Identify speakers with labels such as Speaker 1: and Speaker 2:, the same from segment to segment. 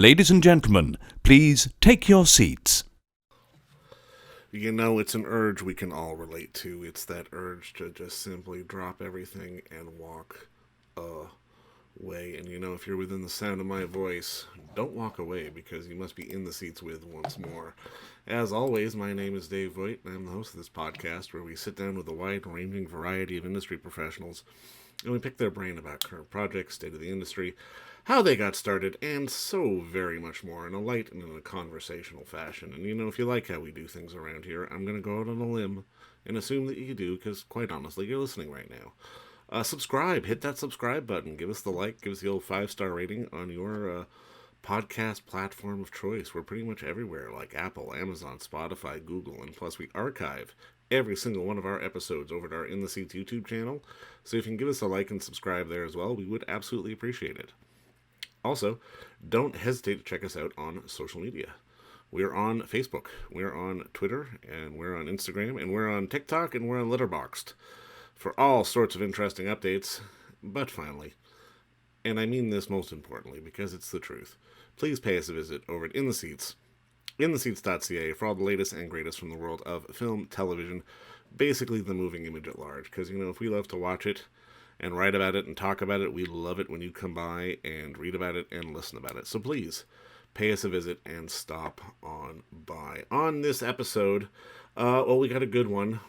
Speaker 1: Ladies and gentlemen, please take your seats.
Speaker 2: You know, it's an urge we can all relate to. It's that urge to just simply drop everything and walk away. And you know, if you're within the sound of my voice, don't walk away because you must be in the seats with once more. As always, my name is Dave Voigt, and I'm the host of this podcast where we sit down with a wide-ranging variety of industry professionals and we pick their brain about current projects, state of the industry, how they got started, and so very much more in a light and in a conversational fashion. And you know, if you like how we do things around here, I'm going to go out on a limb and assume that you do, because quite honestly, you're listening right now. Subscribe, hit that subscribe button, give us the like, give us the old 5-star rating on your podcast platform of choice. We're pretty much everywhere, like Apple, Amazon, Spotify, Google, and plus we archive every single one of our episodes over at our In the Seats YouTube channel. So if you can give us a like and subscribe there as well, we would absolutely appreciate it. Also, don't hesitate to check us out on social media. We're on Facebook, we're on Twitter, and we're on Instagram, and we're on TikTok, and we're on Letterboxd for all sorts of interesting updates. But finally, and I mean this most importantly because it's the truth, please pay us a visit over at In the Seats, intheseats.ca, for all the latest and greatest from the world of film, television, basically the moving image at large. Because, you know, if we love to watch it and write about it and talk about it, we love it when you come by and read about it and listen about it. So please, pay us a visit and stop on by. On this episode, we got a good one.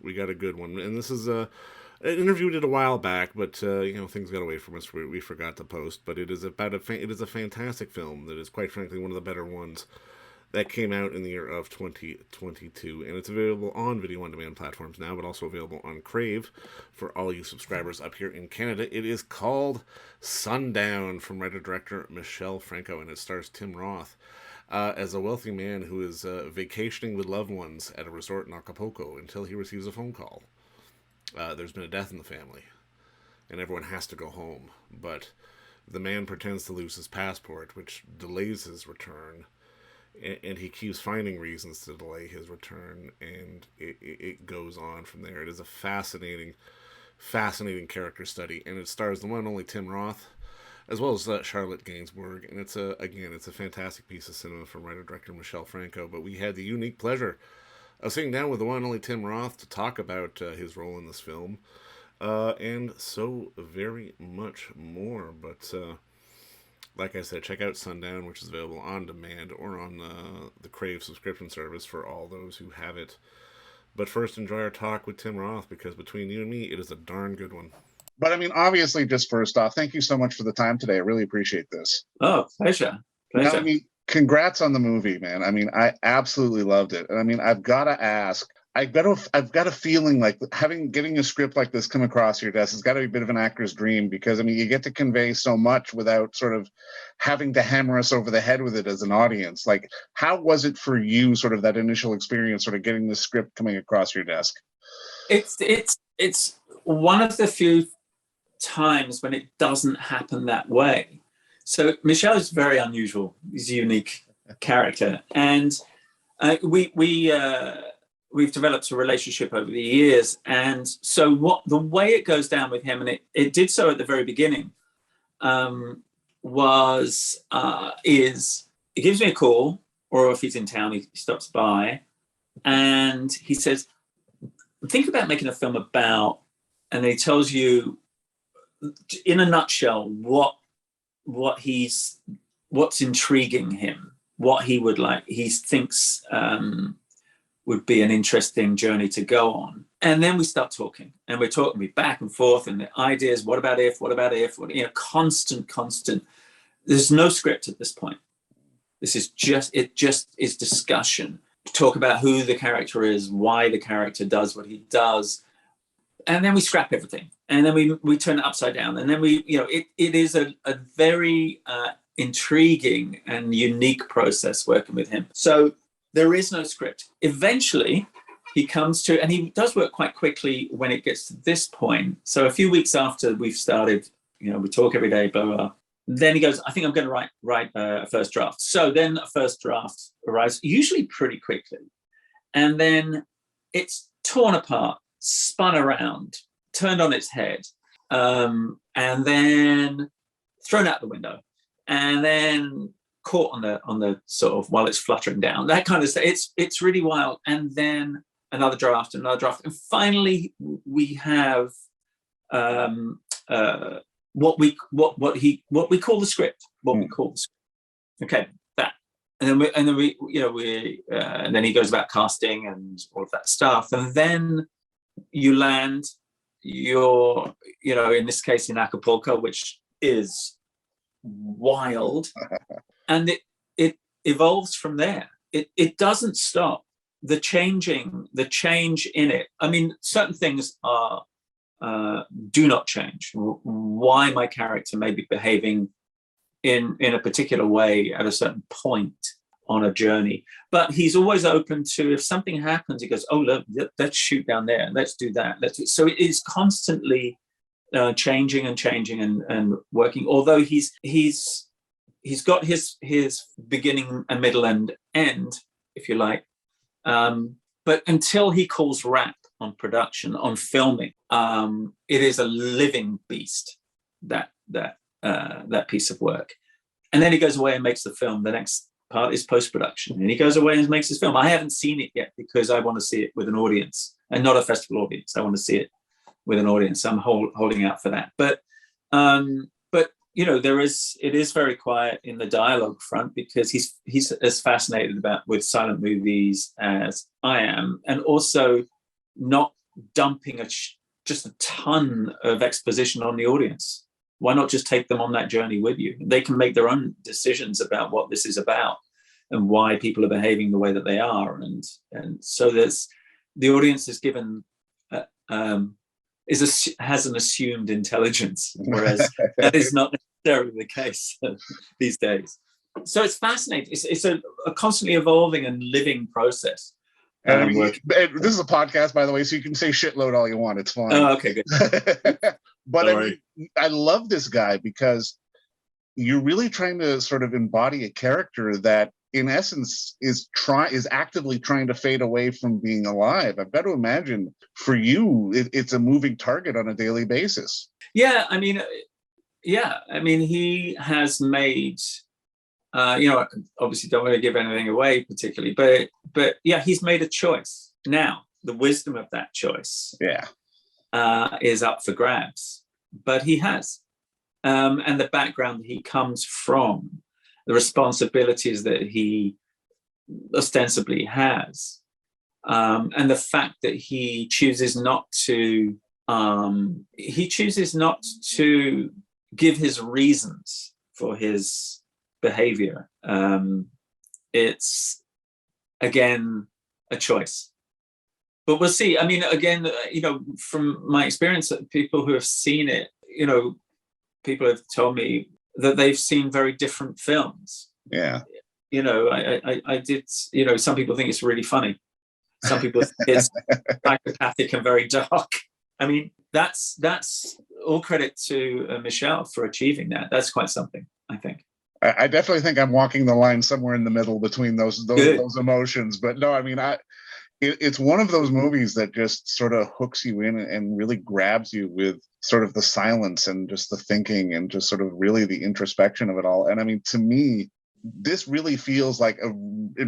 Speaker 2: And this is an interview we did a while back, but things got away from us. We forgot to post. But it is it is a fantastic film that is, quite frankly, one of the better ones that came out in the year of 2022, and it's available on video-on-demand platforms now, but also available on Crave for all you subscribers up here in Canada. It is called Sundown, from writer-director Michel Franco, and it stars Tim Roth as a wealthy man who is vacationing with loved ones at a resort in Acapulco until he receives a phone call. There's been a death in the family, and everyone has to go home, but the man pretends to lose his passport, which delays his return. And he keeps finding reasons to delay his return, and it goes on from there. It is a fascinating character study, and it stars the one and only Tim Roth, as well as Charlotte Gainsbourg, and it's a fantastic piece of cinema from writer-director Michel Franco. But we had the unique pleasure of sitting down with the one and only Tim Roth to talk about his role in this film, and so very much more. But like I said, check out Sundown, which is available on demand or on the Crave subscription service for all those who have it. But first, enjoy our talk with Tim Roth, because between you and me, it is a darn good one.
Speaker 3: But I mean, obviously, just first off, thank you so much for the time today. I really appreciate this.
Speaker 4: Oh, pleasure.
Speaker 3: Now, I mean, congrats on the movie, man. I mean, I absolutely loved it. And I mean, I've got to ask, I've got a feeling like getting a script like this come across your desk has got to be a bit of an actor's dream, because I mean, you get to convey so much without sort of having to hammer us over the head with it as an audience. Like, how was it for you, sort of that initial experience, sort of getting the script coming across your desk?
Speaker 4: It's one of the few times when it doesn't happen that way. So Michel is very unusual. He's a unique character, and we've developed a relationship over the years. And so the way it goes down with him, and it did so at the very beginning, is he gives me a call, or if he's in town, he stops by, and he says, think about making a film about, and he tells you in a nutshell what's intriguing him, what he would like, he thinks would be an interesting journey to go on. And then we start talking, and we back and forth, and the ideas, what about if, constant. There's no script at this point. This is just is discussion. Talk about who the character is, why the character does what he does. And then we scrap everything. And then we turn it upside down. And then it is a very intriguing and unique process working with him. So there is no script. Eventually, he comes to, and he does work quite quickly when it gets to this point. So a few weeks after we've started, we talk every day, blah, blah, blah. Then he goes, I think I'm going to write a first draft. So then a first draft arrives, usually pretty quickly. And then it's torn apart, spun around, turned on its head, and then thrown out the window. And then caught on the sort of while it's fluttering down, that kind of stuff. It's really wild. And then another draft, and finally we have what we call the script. Okay, that, and then we and then he goes about casting and all of that stuff, and then you land. You're in this case in Acapulco, which is wild, and it evolves from there. It doesn't stop. The change in it. I mean, certain things are do not change. Why my character may be behaving in a particular way at a certain point on a journey, but he's always open to, if something happens, he goes, "Oh, look, let's shoot down there. Let's do that. So it is constantly changing and working. Although he's got his beginning and middle and end, if you like. But until he calls wrap on production, on filming, it is a living beast, that piece of work. And then he goes away and makes the film. The next part is post-production, and he goes away and makes his film. I haven't seen it yet because I want to see it with an audience, and not a festival audience. I want to see it with an audience. I'm holding out for that. But it is very quiet in the dialogue front, because he's as fascinated with silent movies as I am, and also not dumping just a ton of exposition on the audience. Why not just take them on that journey with you? They can make their own decisions about what this is about and why people are behaving the way that they are, and so the audience is given has an assumed intelligence, whereas that is not necessarily the case these days. So it's fascinating. It's a constantly evolving and living process.
Speaker 3: And this is a podcast, by the way, so you can say shitload all you want. It's fine.
Speaker 4: Oh, okay, good.
Speaker 3: But I love this guy because you're really trying to sort of embody a character that, in essence, is actively trying to fade away from being alive. I've got to imagine for you, it's a moving target on a daily basis.
Speaker 4: Yeah, I mean, he has made. Obviously don't want to give anything away particularly, but yeah, he's made a choice. Now, the wisdom of that choice is up for grabs, but he has. And the background that he comes from, the responsibilities that he ostensibly has, and the fact that he chooses not to give his reasons for his behavior. It's again a choice, but we'll see. I mean, again, from my experience, people who have seen it, people have told me that they've seen very different films.
Speaker 3: Yeah.
Speaker 4: I did, some people think it's really funny. Some people think it's psychopathic and very dark. I mean, that's all credit to Michel for achieving that. That's quite something, I think.
Speaker 3: I definitely think I'm walking the line somewhere in the middle between those emotions. But no, I mean, it's one of those movies that just sort of hooks you in and really grabs you with sort of the silence and just the thinking and just sort of really the introspection of it all. And I mean, to me, this really feels like a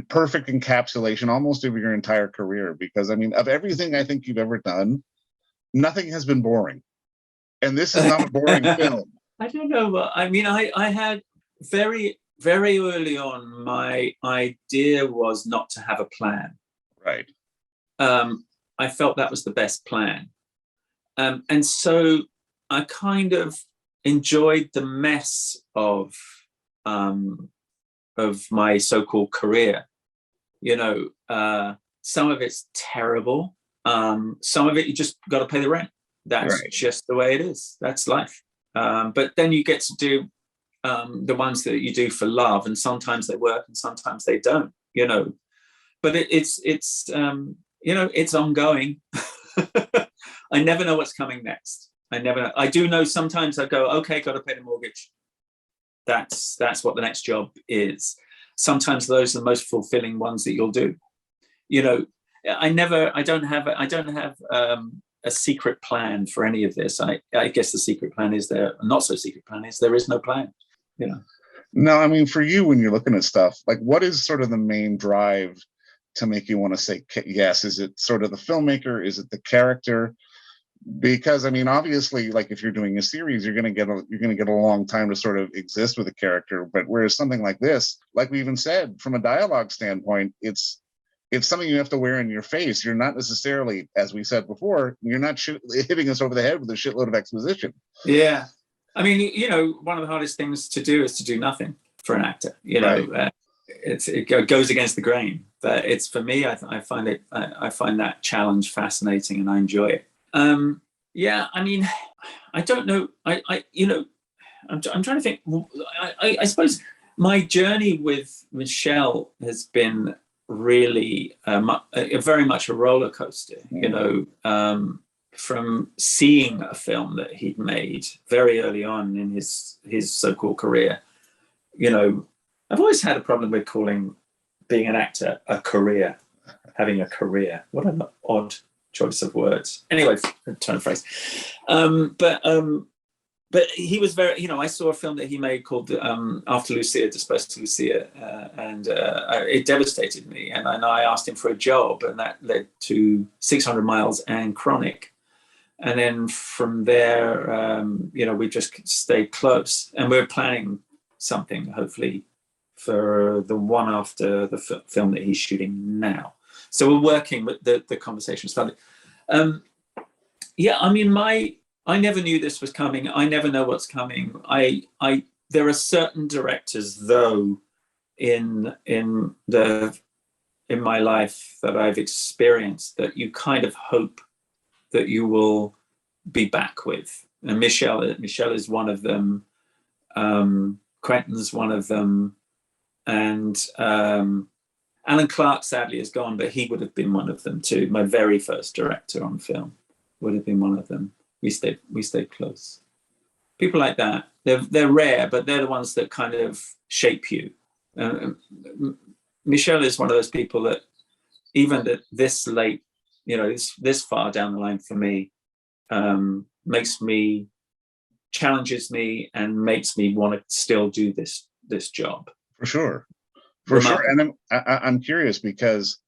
Speaker 3: perfect encapsulation almost of your entire career, because I mean, of everything I think you've ever done, nothing has been boring. And this is not a boring film.
Speaker 4: I don't know. I mean, I had very, very early on, my idea was not to have a plan.
Speaker 3: Right.
Speaker 4: I felt that was the best plan. And so I kind of enjoyed the mess of my so-called career. Some of it's terrible. Some of it, you just got to pay the rent. That's right. Just the way it is. That's life. But then you get to do the ones that you do for love, and sometimes they work and sometimes they don't, but it's ongoing. I never know what's coming next. I never know. I do know sometimes I go, okay, got to pay the mortgage. That's what the next job is. Sometimes those are the most fulfilling ones that you'll do. I don't have a secret plan for any of this. I guess the secret plan is there. A not so secret plan is there is no plan.
Speaker 3: No, I mean, for you, when you're looking at stuff, like, what is sort of the main drive to make you want to say yes? Is it sort of the filmmaker? Is it the character? Because I mean, obviously, like if you're doing a series, you're gonna get a long time to sort of exist with a character. But whereas something like this, like we even said, from a dialogue standpoint, it's something you have to wear in your face. You're not necessarily, as we said before, you're not hitting us over the head with a shitload of exposition.
Speaker 4: Yeah. I mean, one of the hardest things to do is to do nothing for an actor. Right. It goes against the grain. But it's, for me, I find that challenge fascinating, and I enjoy it. Yeah, I mean, I don't know. I'm trying to think. I suppose my journey with Michel has been really very much a roller coaster. From seeing a film that he'd made very early on in his so-called career. I've always had a problem with calling being an actor a career, having a career. What an odd choice of words. Anyway, turn of phrase. But he was very, I saw a film that he made called After Lucia, Dispersed to Lucia, and it devastated me. And I asked him for a job, and that led to 600 Miles and Chronic. And then from there, we just stayed close. And we're planning something, hopefully, for the one after the film that he's shooting now. So we're working with the conversation started. I mean, I never knew this was coming. I never know what's coming. There are certain directors, though, in my life that I've experienced that you kind of hope that you will be back with. And Michel is one of them. Quentin's one of them, and Alan Clark sadly is gone, but he would have been one of them too. My very first director on film would have been one of them. We stayed close. People like that, they're rare, but they're the ones that kind of shape you. Michel is one of those people that, even at this late, this far down the line for me, challenges me and makes me want to still do this job. For sure.
Speaker 3: And I'm curious because,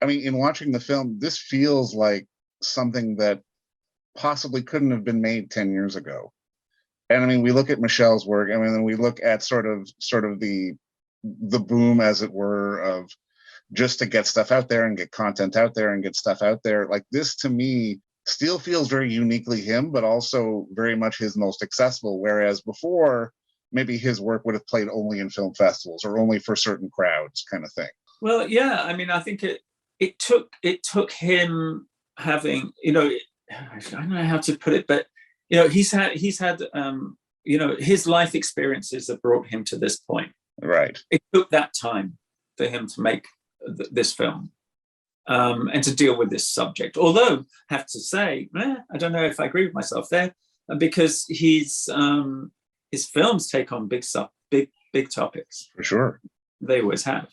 Speaker 3: I mean, in watching the film, this feels like something that possibly couldn't have been made 10 years ago. And I mean, we look at Michel's work, I mean, and we look at sort of the boom, as it were, of just to get stuff out there and get content out there and get stuff out there. Like, this to me still feels very uniquely him, but also very much his most accessible. Whereas before, maybe his work would have played only in film festivals or only for certain crowds, kind of thing.
Speaker 4: Well, yeah, I mean, I think it took him having, I don't know how to put it, but he's had his life experiences have brought him to this point.
Speaker 3: Right.
Speaker 4: It took that time for him to make this film and to deal with this subject. Although, I have to say, I don't know if I agree with myself there, because his films take on big topics.
Speaker 3: For sure.
Speaker 4: They always have.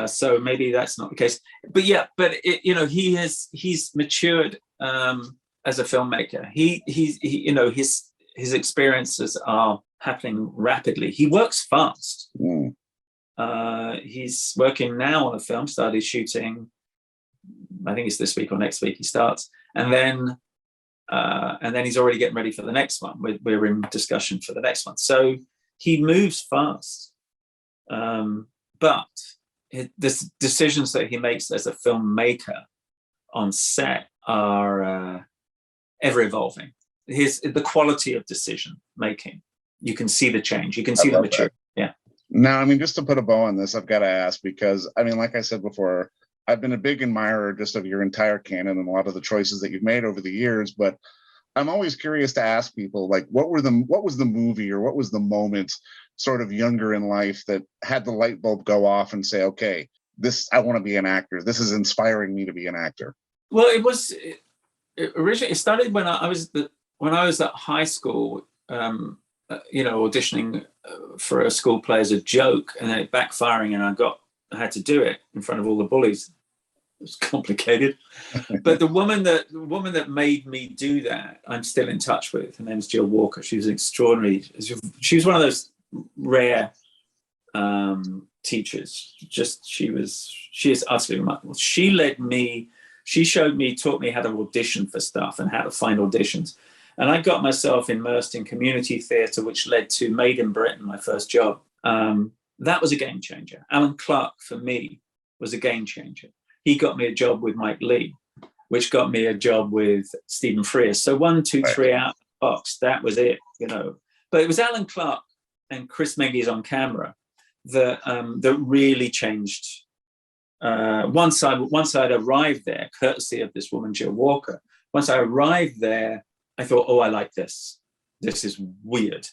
Speaker 4: So maybe that's not the case. But yeah, he's matured as a filmmaker. His experiences are happening rapidly. He works fast. He's working now on a film, started shooting, I think it's this week or next week he starts. And then he's already getting ready for the next one. We're in discussion for the next one. So he moves fast. But the decisions that he makes as a filmmaker on set are ever evolving. The quality of decision making, you can see the change. You can see the maturity. Yeah.
Speaker 3: Now, I mean, just to put a bow on this, I've got to ask, because I mean, like I said before, I've been a big admirer just of your entire canon and a lot of the choices that you've made over the years. But I'm always curious to ask people, like, what was the movie or what was the moment sort of younger in life that had the light bulb go off and say, okay, I want to be an actor. This is inspiring me to be an actor.
Speaker 4: Well, originally it started when I was at high school, auditioning for a school play as a joke, and then it backfiring, and I had to do it in front of all the bullies was complicated. But the woman that made me do that, I'm still in touch with. Her name's Jill Walker. She was extraordinary. She was one of those rare teachers. She is utterly remarkable. She led me. She showed me, taught me how to audition for stuff and how to find auditions. And I got myself immersed in community theatre, which led to Made in Britain, my first job. That was a game changer. Alan Clark, for me, was a game changer. He got me a job with Mike Leigh, which got me a job with Stephen Frears. So 1, 2, 3 out of the box, that was it, you know. But it was Alan Clark and Chris Menges on camera that really changed. Once I'd arrived there, courtesy of this woman, Jill Walker, once I arrived there, I thought, oh, I like this. This is weird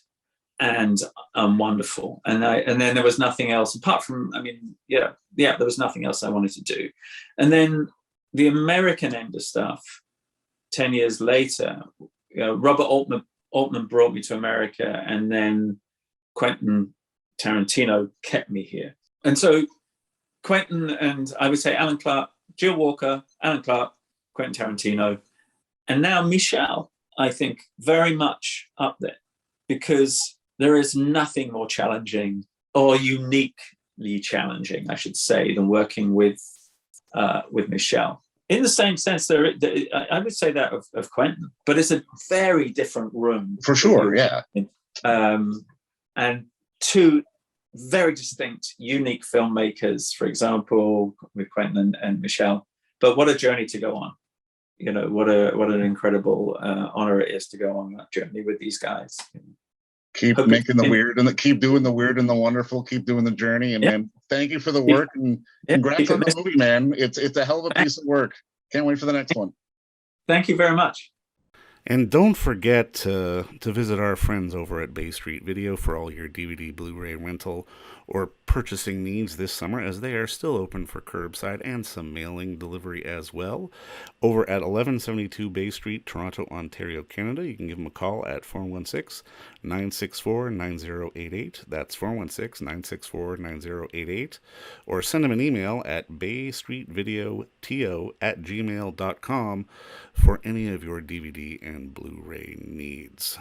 Speaker 4: and wonderful. And then there was nothing else apart from, there was nothing else I wanted to do. And then the American end of stuff, 10 years later, Robert Altman brought me to America, and then Quentin Tarantino kept me here. And so Quentin and I would say Alan Clark, Jill Walker, Alan Clark, Quentin Tarantino, and now Michel, I think, very much up there, because there is nothing more challenging or uniquely challenging, I should say, than working with Michel. In the same sense, I would say that of Quentin, but it's a very different room.
Speaker 3: For sure, yeah.
Speaker 4: And two very distinct, unique filmmakers, for example, with Quentin and Michel. But what a journey to go on. You know, what an incredible honor it is to go on that journey with these guys.
Speaker 3: Keep making the weird and keep doing the weird and the wonderful. Keep doing the journey, and man, thank you for the work and congrats on the movie, man. It's a hell of a piece of work. Can't wait for the next one.
Speaker 4: Thank you very much.
Speaker 2: And don't forget to visit our friends over at Bay Street Video for all your DVD, Blu-ray rental, or purchasing needs this summer, as they are still open for curbside and some mailing delivery as well. Over at 1172 Bay Street, Toronto, Ontario, Canada, you can give them a call at 416-964-9088. That's 416-964-9088. Or send them an email at baystreetvideoto@gmail.com for any of your DVD and Blu-ray needs.